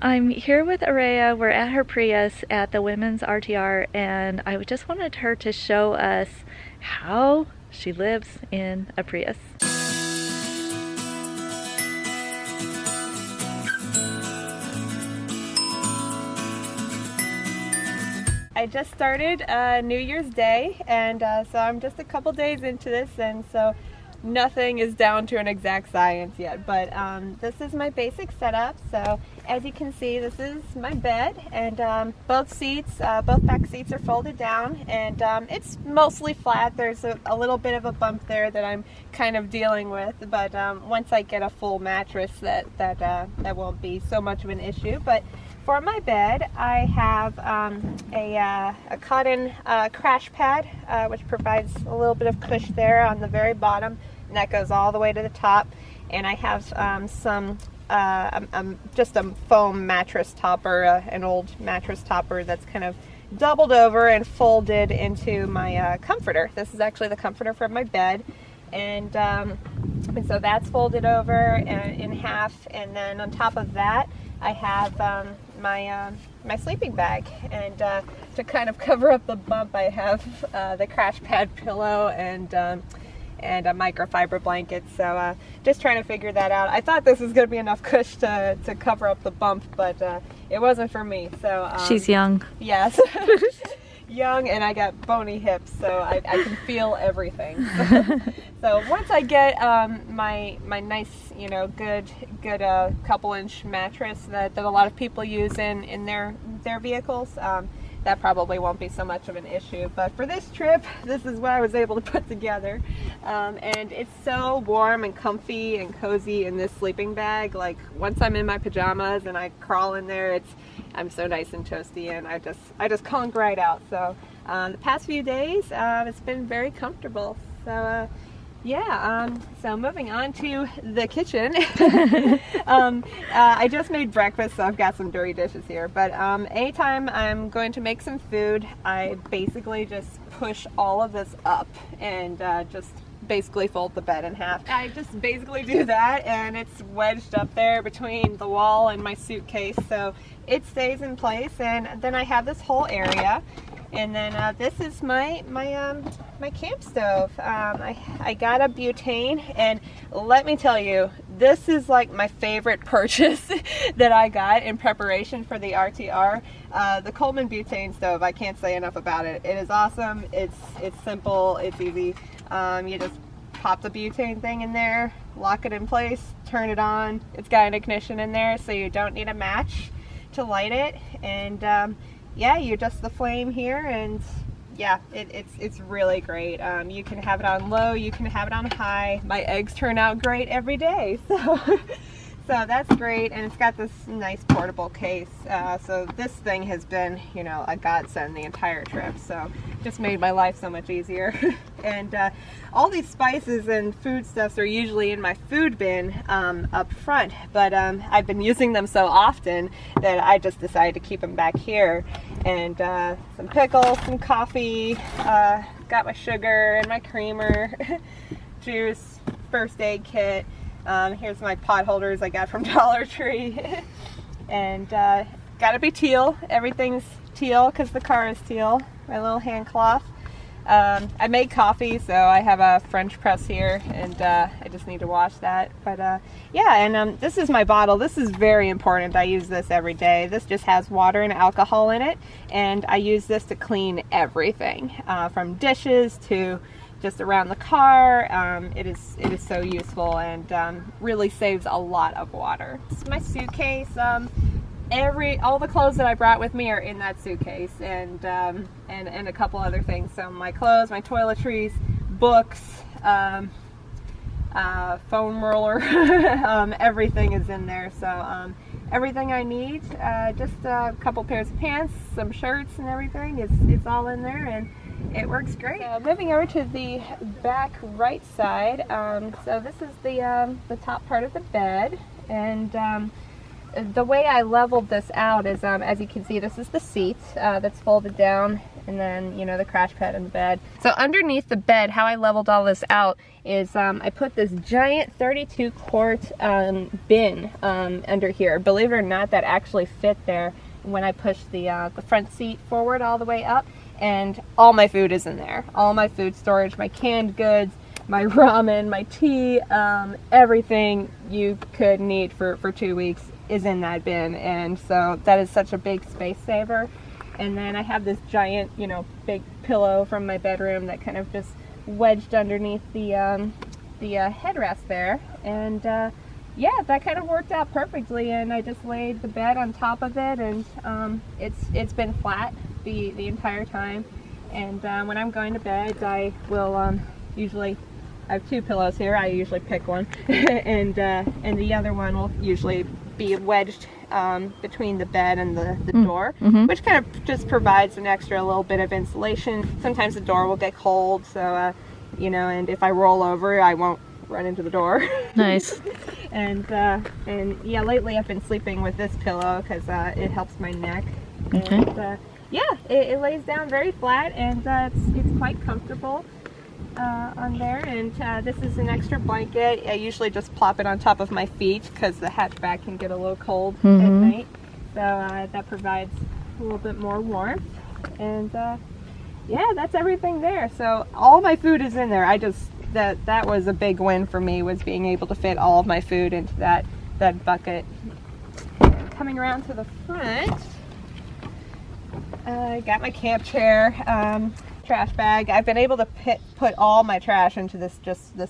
I'm here with Areya. We're at her Prius at the Women's RTR, and I just wanted her to show us how she lives in a Prius. I just started New Year's Day, and so I'm just a couple days into this, and so nothing is down to an exact science yet, but this is my basic setup. So as you can see, this is my bed, and both back seats are folded down, and it's mostly flat. There's a little bit of a bump there that I'm kind of dealing with, but once I get a full mattress, that won't be so much of an issue. But for my bed, I have a cotton crash pad, which provides a little bit of cush there on the very bottom, and that goes all the way to the top. And I have just a foam mattress topper, an old mattress topper that's kind of doubled over and folded into my comforter. This is actually the comforter for my bed. And so that's folded over in half, and then on top of that I have my sleeping bag, and to kind of cover up the bump I have the crash pad pillow and a microfiber blanket. So just trying to figure that out. I thought this was going to be enough cush to cover up the bump, but it wasn't for me. So She's young. Yes. Young, and I got bony hips, so I can feel everything. So once I get my nice, good couple-inch mattress that a lot of people use in their vehicles, that probably won't be so much of an issue. But for this trip, this is what I was able to put together, and it's so warm and comfy and cozy in this sleeping bag. Like, once I'm in my pajamas and I crawl in there, I'm so nice and toasty, and I just conk right out. So the past few days, it's been very comfortable. So so moving on to the kitchen. I just made breakfast, so I've got some dirty dishes here. But anytime I'm going to make some food, I basically just push all of this up and just basically fold the bed in half. I just basically do that, and it's wedged up there between the wall and my suitcase, so it stays in place. And then I have this whole area, and then this is my camp stove. I got a butane, and let me tell you, this is like my favorite purchase that I got in preparation for the RTR. The Coleman butane stove, I can't say enough about it. It is awesome. It's simple. It's easy. You just pop the butane thing in there, lock it in place, turn it on. It's got an ignition in there, so you don't need a match to light it. And you adjust the flame here, and it's really great. You can have it on low, you can have it on high. My eggs turn out great every day, so that's great. And it's got this nice portable case, so this thing has been, a godsend the entire trip. So just made my life so much easier. And all these spices and foodstuffs are usually in my food bin up front, but I've been using them so often that I just decided to keep them back here. And some pickles, some coffee, got my sugar and my creamer, juice, first aid kit. Here's my pot holders I got from Dollar Tree. And gotta be teal. Everything's teal because the car is teal. My little hand cloth. I made coffee, so I have a French press here, and I just need to wash that. But this is my bottle. This is very important. I use this every day. This just has water and alcohol in it, and I use this to clean everything, from dishes to just around the car. It is so useful, and really saves a lot of water. This is my suitcase. All the clothes that I brought with me are in that suitcase, and a couple other things. So my clothes, my toiletries, books, foam roller, everything is in there. So everything I need, just a couple pairs of pants, some shirts, and everything. It's all in there, and it works great. Moving over to the back right side. So this is the top part of the bed, and the way I leveled this out is, as you can see, this is the seat that's folded down, and then, you know, the crash pad in the bed. So underneath the bed, how I leveled all this out is I put this giant 32 quart bin under here. Believe it or not, that actually fit there when I pushed the front seat forward all the way up, and all my food is in there. All my food storage, my canned goods, my ramen, my tea, everything you could need for 2 weeks is in that bin, and so that is such a big space saver. And then I have this giant, you know, big pillow from my bedroom that kind of just wedged underneath the headrest there, and yeah, that kind of worked out perfectly. And I just laid the bed on top of it, and it's been flat the entire time. And when I'm going to bed, I will usually, I have 2 pillows here. I usually pick one, and the other one will usually be wedged between the bed and the door, which kind of just provides an extra little bit of insulation. Sometimes the door will get cold, so you know, and if I roll over, I won't run into the door. Nice. And yeah, lately I've been sleeping with this pillow because it helps my neck. Okay. And yeah, it lays down very flat, and it's quite comfortable on there. And this is an extra blanket. I usually just plop it on top of my feet because the hatchback can get a little cold at night, so that provides a little bit more warmth. And yeah, that's everything there. So all my food is in there. I just, that was a big win for me, was being able to fit all of my food into that bucket. And coming around to the front, I got my camp chair, trash bag. I've been able to put all my trash into this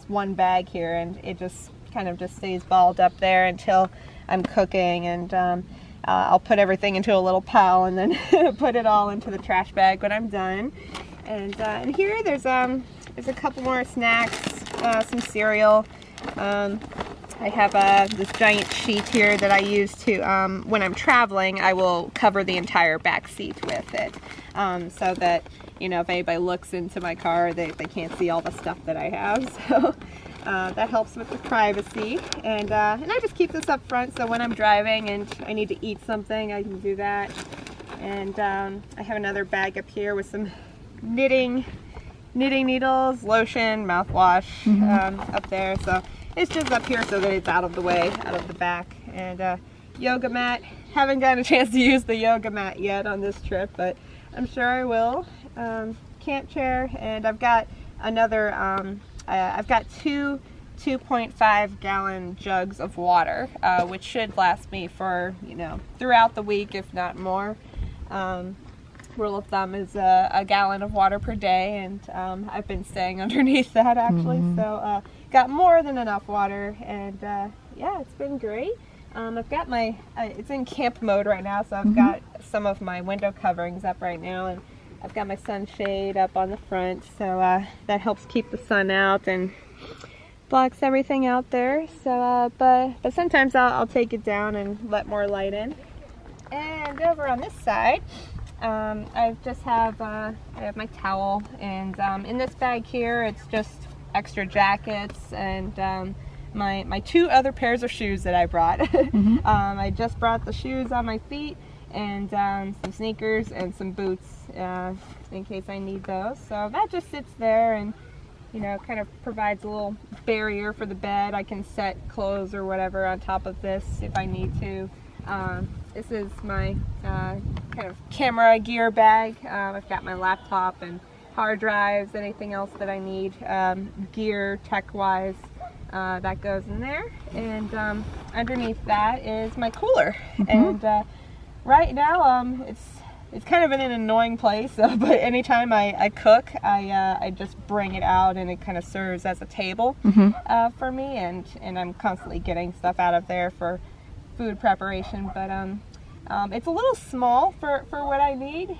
one bag here, and it just kind of just stays balled up there until I'm cooking, and I'll put everything into a little pile and then put it all into the trash bag when I'm done. And here there's a couple more snacks, some cereal. I have this giant sheet here that I use to, when I'm traveling, I will cover the entire back seat with it, so that, you know, if anybody looks into my car, they can't see all the stuff that I have. So that helps with the privacy. And I just keep this up front, so when I'm driving and I need to eat something, I can do that. And I have another bag up here with some knitting needles, lotion, mouthwash up there. So it's just up here so that it's out of the way, out of the back. And yoga mat. Haven't gotten a chance to use the yoga mat yet on this trip, but I'm sure I will. Camp chair, and I've got another, I've got 2 2.5 gallon jugs of water, which should last me for, you know, throughout the week, if not more. Rule of thumb is a gallon of water per day, and I've been staying underneath that actually, so got more than enough water, and yeah, it's been great. I've got my, it's in camp mode right now, so I've got some of my window coverings up right now, and I've got my sunshade up on the front, so that helps keep the sun out and blocks everything out there. So, but sometimes I'll take it down and let more light in. And over on this side, I just have I have my towel, and in this bag here, it's just extra jackets and my 2 other pairs of shoes that I brought. I just brought the shoes on my feet, and some sneakers and some boots in case I need those. So that just sits there and, you know, kind of provides a little barrier for the bed. I can set clothes or whatever on top of this if I need to. This is my kind of camera gear bag. I've got my laptop and hard drives, anything else that I need, gear tech-wise, that goes in there. And underneath that is my cooler. And right now, it's kind of in an annoying place, but anytime I cook, I just bring it out, and it kind of serves as a table for me, and I'm constantly getting stuff out of there for food preparation. But it's a little small for what I need,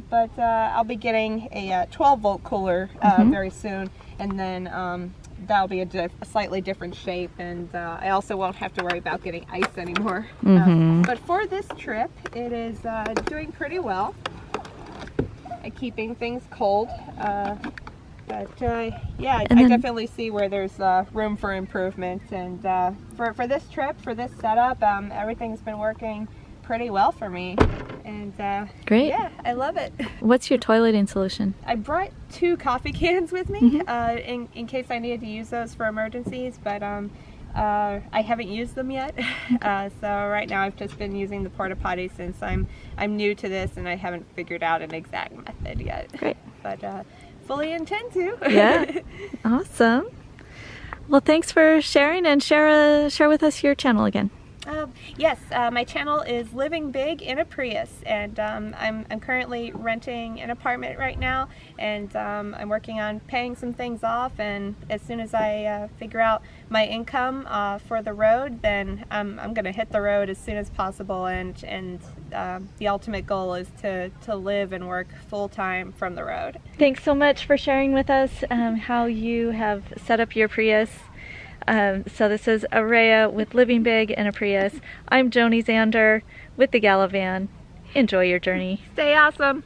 but I'll be getting a 12-volt cooler very soon, and then that'll be a slightly different shape, and I also won't have to worry about getting ice anymore. But for this trip, it is doing pretty well at keeping things cold. But yeah, And I then- definitely see where there's room for improvement. And for this trip, for this setup, everything's been working pretty well for me. And Great. yeah, I love it. What's your toileting solution? I brought 2 coffee cans with me in case I needed to use those for emergencies, but I haven't used them yet. So right now I've just been using the porta potty since I'm new to this and I haven't figured out an exact method yet. Great. But fully intend to. Yeah. Awesome. Well, thanks for sharing, and share with us your channel again. Yes, my channel is Living Big in a Prius, and I'm currently renting an apartment right now, and I'm working on paying some things off, and as soon as I figure out my income for the road, then I'm going to hit the road as soon as possible, and the ultimate goal is to live and work full-time from the road. Thanks so much for sharing with us how you have set up your Prius. So this is Areya with Living Big in a Prius. I'm Joni Zander with TheGalavan. Enjoy your journey. Stay awesome!